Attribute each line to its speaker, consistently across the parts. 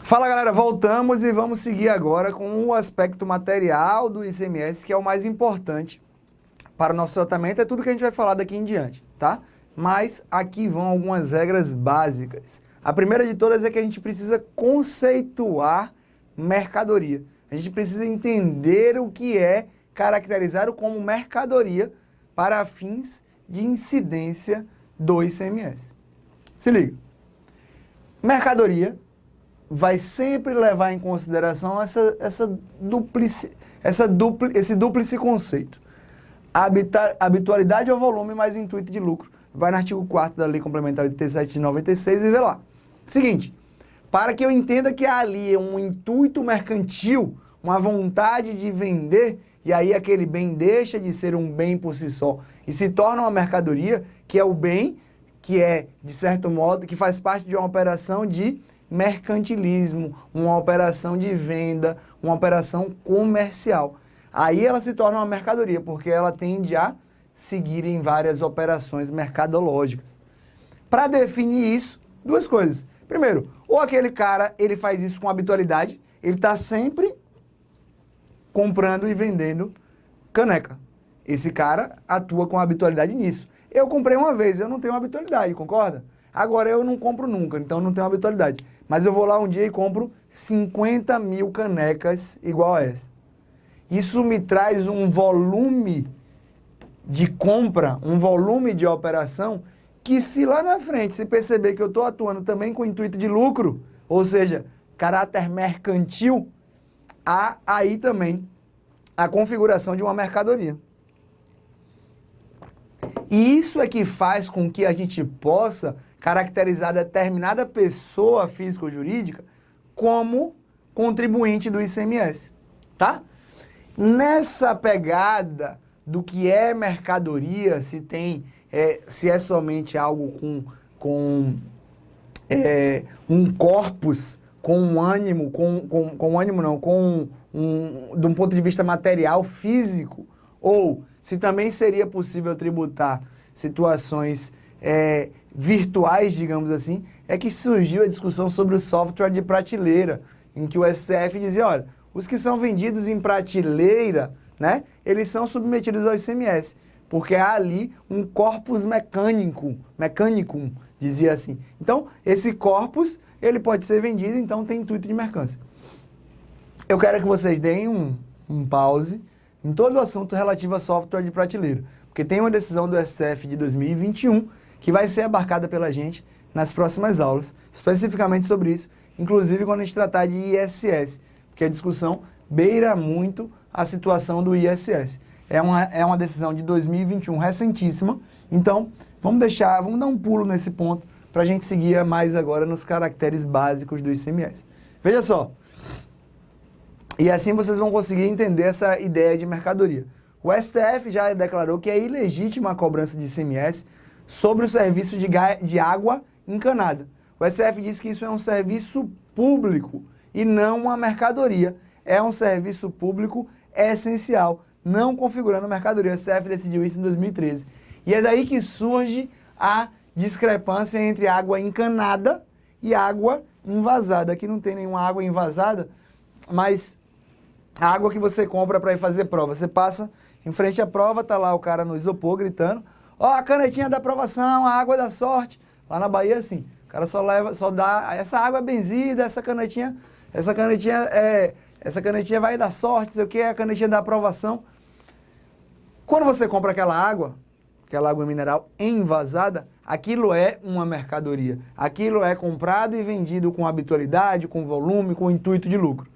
Speaker 1: Fala galera, voltamos e vamos seguir agora com o aspecto material do ICMS, que é o mais importante para o nosso tratamento, é tudo que a gente vai falar daqui em diante, tá? Mas aqui vão algumas regras básicas. A primeira de todas é que a gente precisa conceituar mercadoria. A gente precisa entender o que é caracterizado como mercadoria para fins de incidência do ICMS. Se liga. Mercadoria vai sempre levar em consideração esse dúplice conceito. Habitualidade ou volume mais intuito de lucro. Vai no artigo 4º da Lei Complementar 87 de 96 e vê lá. Seguinte, para que eu entenda que ali é um intuito mercantil, uma vontade de vender, e aí aquele bem deixa de ser um bem por si só e se torna uma mercadoria, que é o bem que é, de certo modo, que faz parte de uma operação de mercantilismo, uma operação de venda, uma operação comercial. Aí ela se torna uma mercadoria, porque ela tende a seguir em várias operações mercadológicas. Para definir isso, duas coisas. Primeiro, ou aquele cara, ele faz isso com habitualidade, ele está sempre comprando e vendendo caneca. Esse cara atua com habitualidade nisso. Eu comprei uma vez, eu não tenho habitualidade, concorda? Agora eu não compro nunca, então não tenho habitualidade. Mas eu vou lá um dia e compro 50 mil canecas igual a essa. Isso me traz um volume de compra, um volume de operação, que se lá na frente se perceber que eu estou atuando também com intuito de lucro, ou seja, caráter mercantil, há aí também a configuração de uma mercadoria. E isso é que faz com que a gente possa caracterizar determinada pessoa física ou jurídica como contribuinte do ICMS, tá? Nessa pegada do que é mercadoria, se é somente algo com um corpus, com um ânimo, de um ponto de vista material, físico, ou se também seria possível tributar situações virtuais, digamos assim, é que surgiu a discussão sobre o software de prateleira, em que o STF dizia, olha, os que são vendidos em prateleira, né, eles são submetidos ao ICMS, porque há ali um corpus mecanicum, dizia assim. Então, esse corpus, ele pode ser vendido, então tem intuito de mercância. Eu quero que vocês deem um pause em todo o assunto relativo a software de prateleira, porque tem uma decisão do STF de 2021 que vai ser abarcada pela gente nas próximas aulas, especificamente sobre isso, inclusive quando a gente tratar de ISS, porque a discussão beira muito a situação do ISS. É uma decisão de 2021 recentíssima, então vamos dar um pulo nesse ponto para a gente seguir mais agora nos caracteres básicos do ICMS. Veja só, e assim vocês vão conseguir entender essa ideia de mercadoria. O STF já declarou que é ilegítima a cobrança de ICMS sobre o serviço de água encanada. O STF diz que isso é um serviço público e não uma mercadoria. É um serviço público essencial, não configurando mercadoria. O STF decidiu isso em 2013. E é daí que surge a discrepância entre água encanada e água envasada. Aqui não tem nenhuma água envasada, mas a água que você compra para ir fazer prova. Você passa em frente à prova, tá lá o cara no isopor gritando, ó, a canetinha da aprovação, a água da sorte. Lá na Bahia, assim, o cara só dá, essa água é benzida, essa canetinha vai dar sorte, sei o que, é a canetinha da aprovação. Quando você compra aquela água mineral envasada, aquilo é uma mercadoria. Aquilo é comprado e vendido com habitualidade, com volume, com intuito de lucro.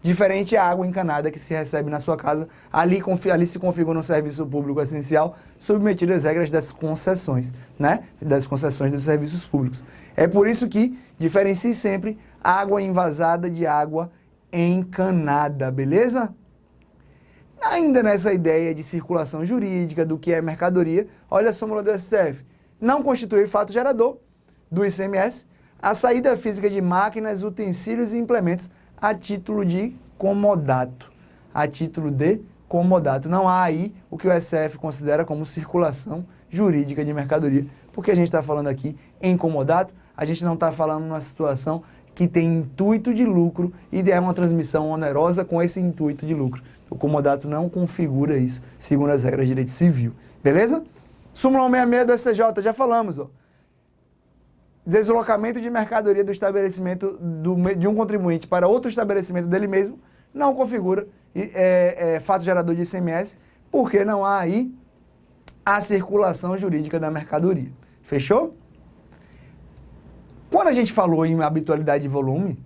Speaker 1: Diferente a água encanada que se recebe na sua casa, ali se configura um serviço público essencial, submetido às regras das concessões, né? Das concessões dos serviços públicos. É por isso que diferencie sempre água envasada de água encanada, beleza? Ainda nessa ideia de circulação jurídica, do que é mercadoria, olha a súmula do STF. Não constitui fato gerador do ICMS a saída física de máquinas, utensílios e implementos a título de comodato. A título de comodato. Não há aí o que o STF considera como circulação jurídica de mercadoria. Porque a gente está falando aqui em comodato, a gente não está falando numa situação que tem intuito de lucro e der uma transmissão onerosa com esse intuito de lucro. O comodato não configura isso, segundo as regras de direito civil. Beleza? Súmula 166 do STJ, já falamos, ó. Deslocamento de mercadoria do estabelecimento de um contribuinte para outro estabelecimento dele mesmo não configura fato gerador de ICMS, porque não há aí a circulação jurídica da mercadoria. Fechou? Quando a gente falou em habitualidade de volume,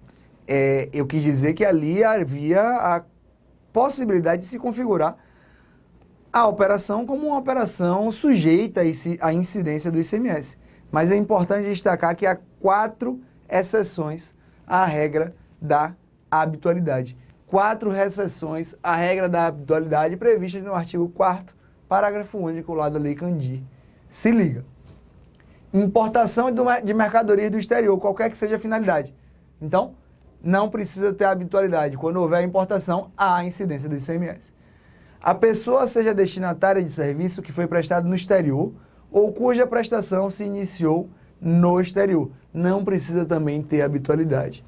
Speaker 1: eu quis dizer que ali havia a possibilidade de se configurar a operação como uma operação sujeita à incidência do ICMS. Mas é importante destacar que há 4 exceções à regra da habitualidade. 4 exceções à regra da habitualidade previstas no artigo 4º, parágrafo único lá da Lei Candir. Se liga. Importação de mercadorias do exterior, qualquer que seja a finalidade. Então, não precisa ter habitualidade. Quando houver importação, há a incidência do ICMS. A pessoa seja destinatária de serviço que foi prestado no exterior ou cuja prestação se iniciou no exterior. Não precisa também ter habitualidade.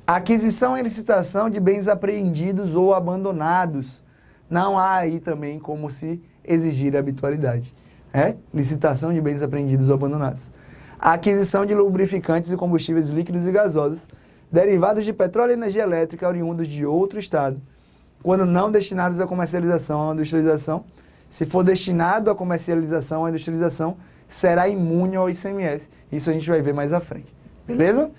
Speaker 1: Aquisição e licitação de bens apreendidos ou abandonados. Não há aí também como se exigir habitualidade. Licitação de bens apreendidos ou abandonados. Aquisição de lubrificantes e combustíveis líquidos e gasosos, derivados de petróleo e energia elétrica oriundos de outro estado, quando não destinados à comercialização ou à industrialização. Se for destinado à comercialização ou à industrialização, será imune ao ICMS. Isso a gente vai ver mais à frente. Beleza?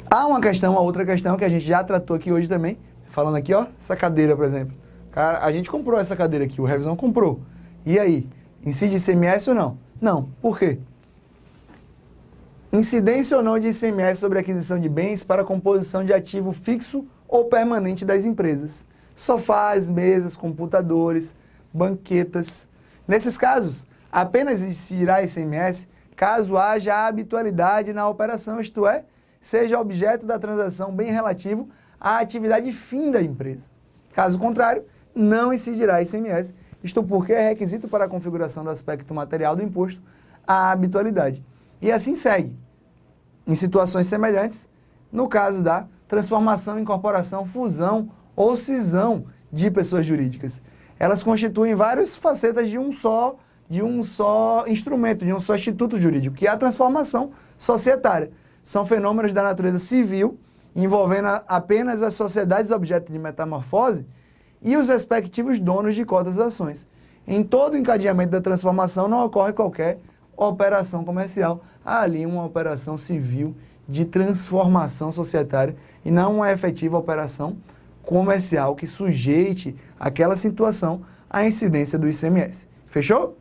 Speaker 1: Há uma outra questão que a gente já tratou aqui hoje também. Falando aqui, ó, essa cadeira, por exemplo. Cara, a gente comprou essa cadeira aqui, o revisão comprou. E aí? Incide ICMS ou não? Não. Por quê? Incidência ou não de ICMS sobre a aquisição de bens para composição de ativo fixo ou permanente das empresas. Sofás, mesas, computadores, banquetas. Nesses casos, apenas incidirá ICMS caso haja habitualidade na operação, isto é, seja objeto da transação bem relativo à atividade fim da empresa. Caso contrário, não incidirá ICMS, isto porque é requisito para a configuração do aspecto material do imposto a habitualidade. E assim segue. Em situações semelhantes, no caso da transformação, incorporação, fusão ou cisão de pessoas jurídicas. Elas constituem várias facetas de um só instrumento, de um só instituto jurídico, que é a transformação societária. São fenômenos da natureza civil, envolvendo apenas as sociedades objeto de metamorfose e os respectivos donos de cotas das ações. Em todo o encadeamento da transformação não ocorre qualquer operação comercial. Há ali uma operação civil de transformação societária e não uma efetiva operação comercial que sujeite aquela situação à incidência do ICMS. Fechou?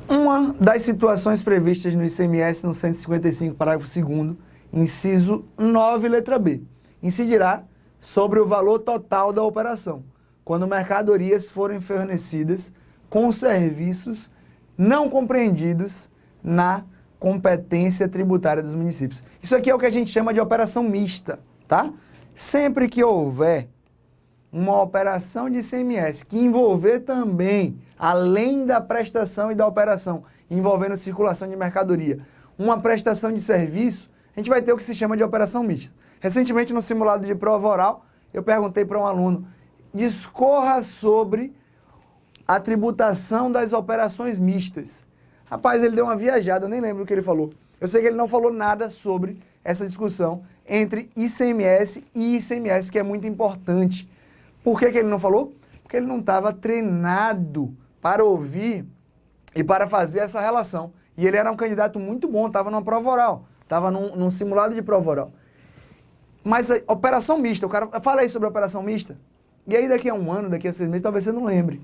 Speaker 1: Uma das situações previstas no ICMS no 155, parágrafo 2º, inciso 9, letra B, incidirá sobre o valor total da operação, quando mercadorias forem fornecidas com serviços não compreendidos na competência tributária dos municípios. Isso aqui é o que a gente chama de operação mista, tá? Sempre que houver uma operação de ICMS que envolver também, além da prestação e da operação, envolvendo circulação de mercadoria, uma prestação de serviço, a gente vai ter o que se chama de operação mista. Recentemente, no simulado de prova oral, eu perguntei para um aluno, discorra sobre a tributação das operações mistas. Rapaz, ele deu uma viajada, eu nem lembro o que ele falou. Eu sei que ele não falou nada sobre essa discussão entre ICMS e ICMS, que é muito importante. Por que ele não falou? Porque ele não estava treinado para ouvir e para fazer essa relação. E ele era um candidato muito bom, estava numa prova oral, estava num simulado de prova oral. Mas a operação mista, o cara fala aí sobre a operação mista, e aí daqui a um ano, daqui a 6 meses, talvez você não lembre.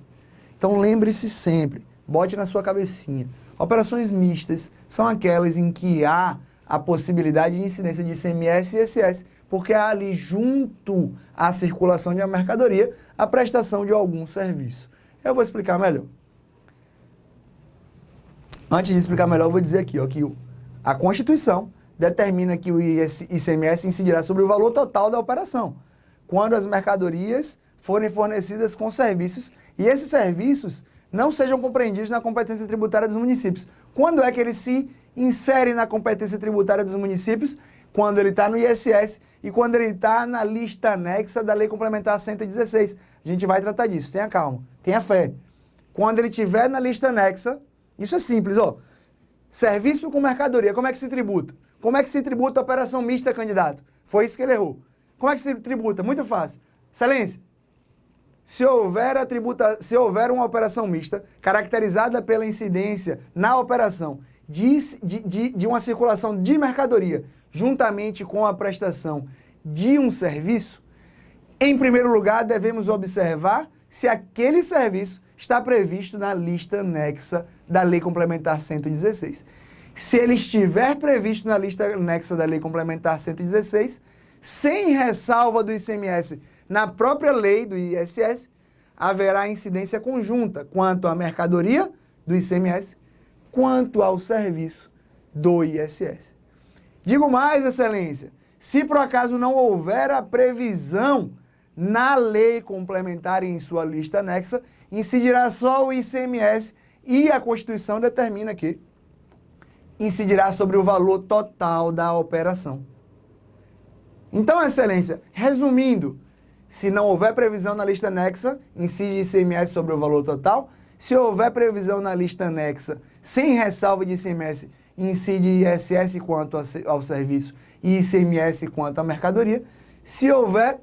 Speaker 1: Então lembre-se sempre, bote na sua cabecinha. Operações mistas são aquelas em que há a possibilidade de incidência de ICMS e ISS, porque há ali junto à circulação de uma mercadoria a prestação de algum serviço. Eu vou explicar melhor. Antes de explicar melhor, eu vou dizer aqui, ó, que a Constituição determina que o ICMS incidirá sobre o valor total da operação, quando as mercadorias forem fornecidas com serviços e esses serviços não sejam compreendidos na competência tributária dos municípios. Quando é que eles se insere na competência tributária dos municípios quando ele está no ISS e quando ele está na lista anexa da Lei Complementar 116. A gente vai tratar disso, tenha calma, tenha fé. Quando ele estiver na lista anexa, isso é simples, ó. Serviço com mercadoria, como é que se tributa? Como é que se tributa a operação mista, candidato? Foi isso que ele errou. Como é que se tributa? Muito fácil. Excelência, se houver uma operação mista caracterizada pela incidência na operação de uma circulação de mercadoria juntamente com a prestação de um serviço, em primeiro lugar devemos observar se aquele serviço está previsto na lista anexa da Lei Complementar 116. Se ele estiver previsto na lista anexa da Lei Complementar 116, sem ressalva do ICMS na própria lei do ISS, haverá incidência conjunta quanto à mercadoria do ICMS, quanto ao serviço do ISS. Digo mais, Excelência, se por acaso não houver a previsão na lei complementar e em sua lista anexa, incidirá só o ICMS e a Constituição determina que incidirá sobre o valor total da operação. Então, Excelência, resumindo, se não houver previsão na lista anexa, incide ICMS sobre o valor total. Se houver previsão na lista anexa, sem ressalva de ICMS, incide ISS quanto ao serviço e ICMS quanto à mercadoria. Se houver,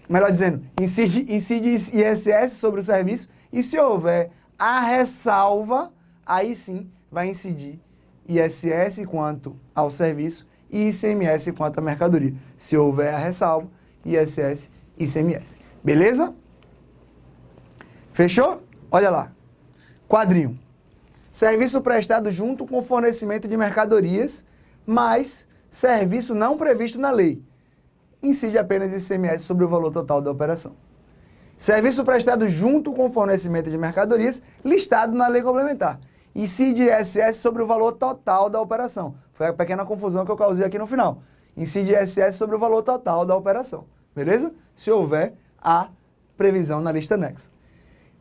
Speaker 1: melhor dizendo, incide ISS sobre o serviço. E se houver a ressalva, aí sim vai incidir ISS quanto ao serviço e ICMS quanto à mercadoria. Se houver a ressalva, ISS, ICMS. Beleza? Fechou? Olha lá. Quadrinho. Serviço prestado junto com fornecimento de mercadorias, mas serviço não previsto na lei. Incide apenas ICMS sobre o valor total da operação. Serviço prestado junto com fornecimento de mercadorias, listado na lei complementar. Incide ISS sobre o valor total da operação. Foi a pequena confusão que eu causei aqui no final. Incide ISS sobre o valor total da operação. Beleza? Se houver a previsão na lista anexa.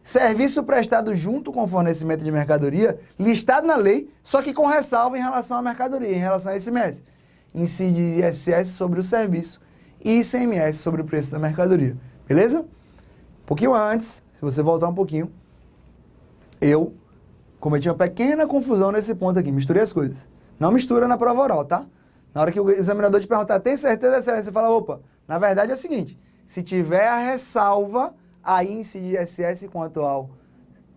Speaker 1: Serviço prestado junto com fornecimento de mercadoria, listado na lei, só que com ressalva em relação à mercadoria, em relação a ICMS. Incide ISS sobre o serviço e ICMS sobre o preço da mercadoria. Beleza? Um pouquinho antes, se você voltar um pouquinho, eu cometi uma pequena confusão nesse ponto aqui, misturei as coisas. Não mistura na prova oral, tá? Na hora que o examinador te perguntar, tem certeza, Excelência? Você fala, opa, na verdade é o seguinte, se tiver a ressalva, aí incide ISS quanto ao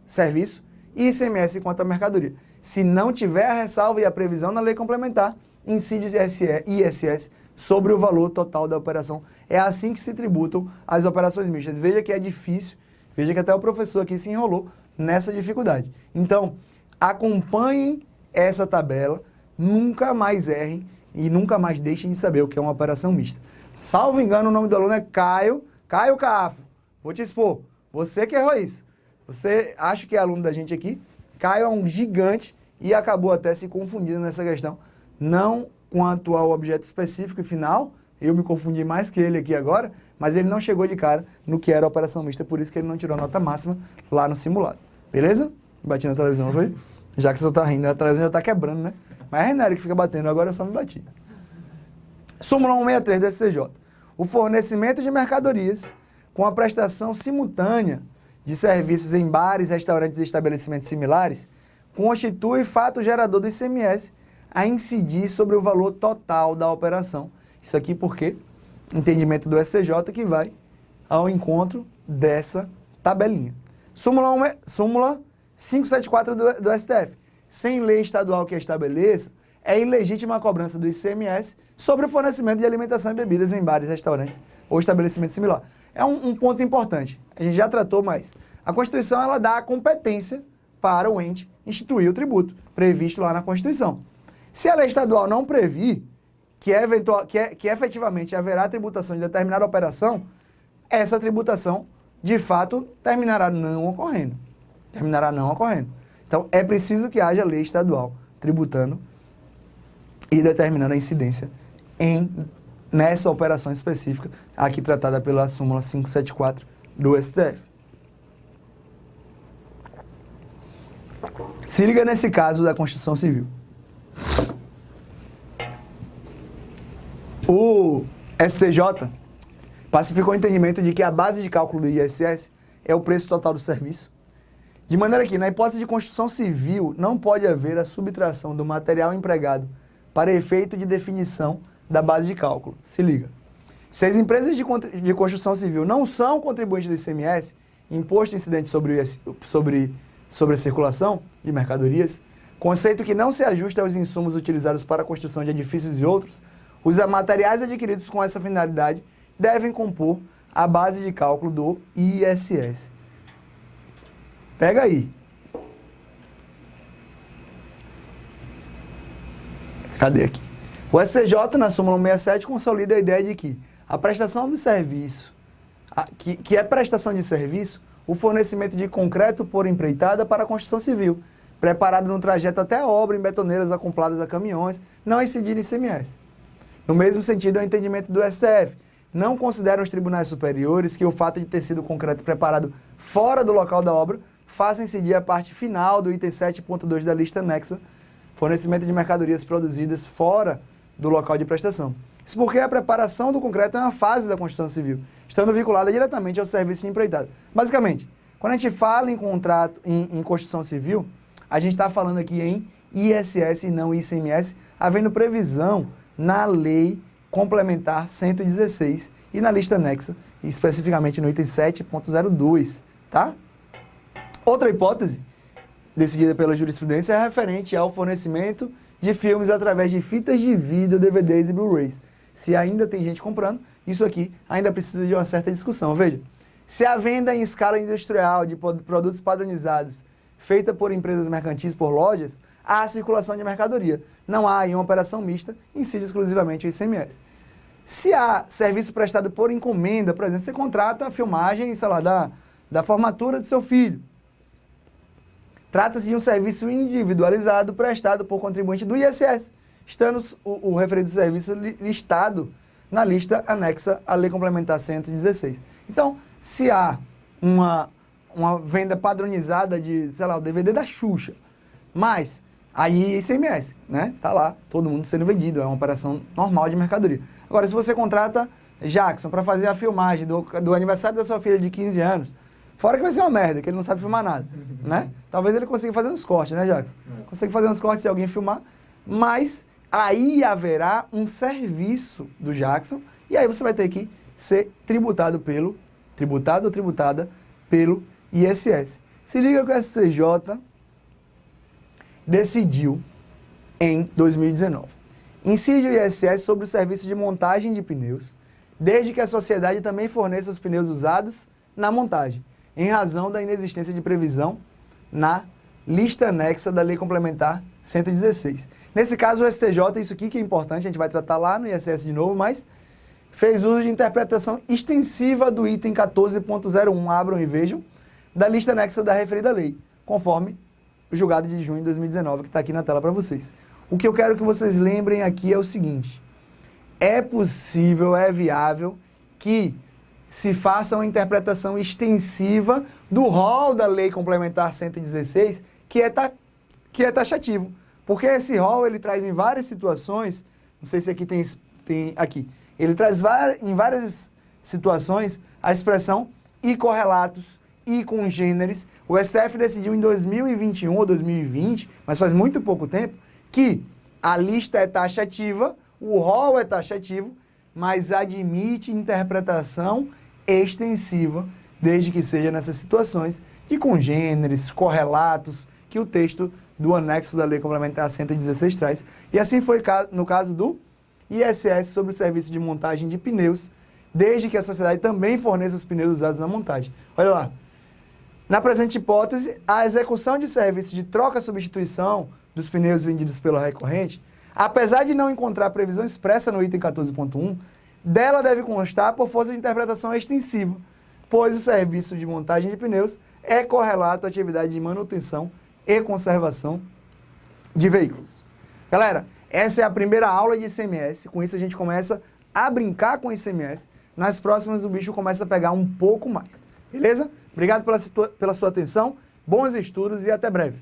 Speaker 1: serviço e ICMS quanto à mercadoria. Se não tiver a ressalva e a previsão na lei complementar, incide ISS sobre o valor total da operação. É assim que se tributam as operações mistas. Veja que é difícil, veja que até o professor aqui se enrolou nessa dificuldade. Então, acompanhem essa tabela, nunca mais errem e nunca mais deixem de saber o que é uma operação mista. Salvo engano, o nome do aluno é Caio Caafo. Vou te expor. Você que errou isso. Você acha que é aluno da gente aqui. Caio é um gigante e acabou até se confundindo nessa questão. Não quanto ao objeto específico e final, eu me confundi mais que ele aqui agora, mas ele não chegou de cara no que era a operação mista, por isso que ele não tirou a nota máxima lá no simulado. Beleza? Bati na televisão, não foi? Já que você tá rindo, a televisão já tá quebrando, né? Mas é Renério que fica batendo, agora eu só me bati. Súmula 163 do SCJ. O fornecimento de mercadorias com a prestação simultânea de serviços em bares, restaurantes e estabelecimentos similares constitui fato gerador do ICMS a incidir sobre o valor total da operação. Isso aqui porque entendimento do SCJ que vai ao encontro dessa tabelinha. Súmula 574 do STF. Sem lei estadual que a estabeleça, é ilegítima a cobrança do ICMS sobre o fornecimento de alimentação e bebidas em bares, restaurantes ou estabelecimento similar. É um ponto importante. A gente já tratou, mas a Constituição ela dá a competência para o ente instituir o tributo, previsto lá na Constituição. Se a lei estadual não previr que efetivamente haverá tributação de determinada operação, essa tributação, de fato, terminará não ocorrendo. Então, é preciso que haja lei estadual tributando e determinando a incidência nessa operação específica, aqui tratada pela súmula 574 do STF. Se liga nesse caso da Constituição Civil. O STJ pacificou o entendimento de que a base de cálculo do ISS é o preço total do serviço, de maneira que, na hipótese de construção civil, não pode haver a subtração do material empregado para efeito de definição da base de cálculo. Se liga. Se as empresas de construção civil não são contribuintes do ICMS, imposto incidente sobre a circulação de mercadorias, conceito que não se ajusta aos insumos utilizados para a construção de edifícios e outros, os materiais adquiridos com essa finalidade devem compor a base de cálculo do ISS. Pega aí. Cadê aqui? O SCJ, na súmula 67, consolida a ideia de que a prestação de serviço, que é prestação de serviço, o fornecimento de concreto por empreitada para a construção civil, preparado no trajeto até a obra em betoneiras acopladas a caminhões, não incidir em ICMS. No mesmo sentido, é o entendimento do STF. Não consideram os tribunais superiores que o fato de ter sido o concreto preparado fora do local da obra faça incidir a parte final do item 7.2 da lista anexa, fornecimento de mercadorias produzidas fora do local de prestação. Isso porque a preparação do concreto é uma fase da construção civil, estando vinculada diretamente ao serviço de empreitada. Basicamente, quando a gente fala em contrato, em construção civil, a gente está falando aqui em ISS e não ICMS, havendo previsão na Lei Complementar 116 e na lista anexa, especificamente no item 7.02, tá? Outra hipótese, decidida pela jurisprudência, é referente ao fornecimento de filmes através de fitas de vídeo, DVDs e Blu-rays. Se ainda tem gente comprando, isso aqui ainda precisa de uma certa discussão. Veja, se a venda em escala industrial de produtos padronizados feita por empresas mercantis por lojas, há a circulação de mercadoria. Não há em uma operação mista, incide exclusivamente o ICMS. Se há serviço prestado por encomenda, por exemplo, você contrata a filmagem, sei lá, da formatura do seu filho. Trata-se de um serviço individualizado prestado por contribuinte do ISS, estando o referido serviço listado na lista anexa à Lei Complementar 116. Então, se há uma venda padronizada de, sei lá, o DVD da Xuxa, mas aí ICMS, né? Tá lá, todo mundo sendo vendido, é uma operação normal de mercadoria. Agora, se você contrata Jackson para fazer a filmagem do aniversário da sua filha de 15 anos, fora que vai ser uma merda, que ele não sabe filmar nada, né? Talvez ele consiga fazer uns cortes, né, Jackson? Consegue fazer uns cortes se alguém filmar, mas aí haverá um serviço do Jackson e aí você vai ter que ser tributado ou tributada pelo ISS. Se liga que o SCJ decidiu em 2019. Incide o ISS sobre o serviço de montagem de pneus, desde que a sociedade também forneça os pneus usados na montagem, em razão da inexistência de previsão na lista anexa da Lei Complementar 116. Nesse caso, o STJ, isso aqui que é importante, a gente vai tratar lá no ISS de novo, mas fez uso de interpretação extensiva do item 14.01, abram e vejam, da lista anexa da referida lei, conforme o julgado de junho de 2019, que está aqui na tela para vocês. O que eu quero que vocês lembrem aqui é o seguinte: é possível, é viável que se faça uma interpretação extensiva do rol da Lei Complementar 116, que é taxativo. Porque esse rol, ele traz em várias situações, não sei se aqui tem aqui, ele traz em várias situações a expressão e correlatos, e congêneres. O STF decidiu em 2021 ou 2020, mas faz muito pouco tempo, que a lista é taxativa, o rol é taxativo, mas admite interpretação extensiva, desde que seja nessas situações de congêneres, correlatos, que o texto do anexo da Lei Complementar 116 traz. E assim foi no caso do ISS sobre o serviço de montagem de pneus, desde que a sociedade também forneça os pneus usados na montagem. Olha lá. Na presente hipótese, a execução de serviço de troca-substituição dos pneus vendidos pela recorrente, apesar de não encontrar previsão expressa no item 14.1, dela deve constar por força de interpretação extensiva, pois o serviço de montagem de pneus é correlato à atividade de manutenção e conservação de veículos. Galera, essa é a primeira aula de ICMS, com isso a gente começa a brincar com ICMS, nas próximas o bicho começa a pegar um pouco mais, beleza? Obrigado pela sua atenção, bons estudos e até breve.